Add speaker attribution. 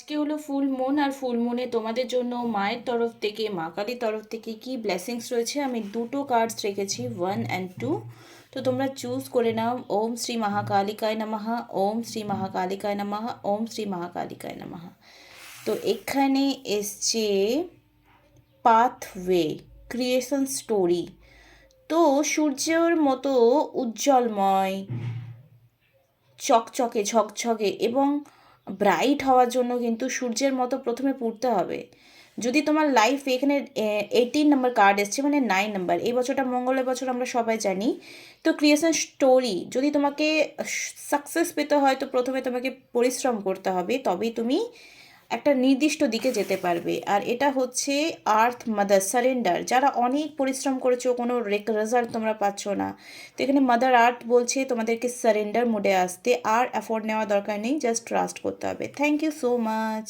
Speaker 1: আজকে হলো full moon, আর ফুল মুনে তোমাদের জন্য মায়ের তরফ থেকে, মা কালীর তরফ থেকে কি ব্লেসিংস রয়েছে আমি দুটো কার্ডস রেখেছি, 1 and 2। তো তোমরা চুজ করে নাও। ওম শ্রী মহাকালিকায় নমঃ, ওম শ্রী মহাকালিকায় নমঃ, ওম শ্রী মহাকালিকায় নমঃ। তো এখানে এসছে পাথওয়ে, ক্রিয়েশন স্টোরি। তো সূর্যের মতো উজ্জ্বলময়, চকচকে ঝকঝকে এবং ব্রাইট হওয়ার জন্য কিন্তু সূর্যের মতো প্রথমে পড়তে হবে। যদি তোমার লাইফ এখানে 18 নম্বর কার্ড এসছে, মানে 9 নম্বর, এই বছরটা মঙ্গলের বছর আমরা সবাই জানি। তো ক্রিয়েশন স্টোরি, যদি তোমাকে সাকসেস পেতে হয় তো প্রথমে তোমাকে পরিশ্রম করতে হবে, তবেই তুমি একটা নির্দিষ্ট দিকে যেতে পারবে। আর এটা হচ্ছে আর্থ মাদার সারেন্ডার, যারা অনেক পরিশ্রম করেছো কোনো রেজাল্ট তোমরা পাচ্ছ না, তো এখানে মাদার আর্থ বলছে তোমাদেরকে সারেন্ডার মোডে আসতে, আর এফোর্ট নেওয়া দরকার নেই, জাস্ট ট্রাস্ট করতে হবে। Thank you so much.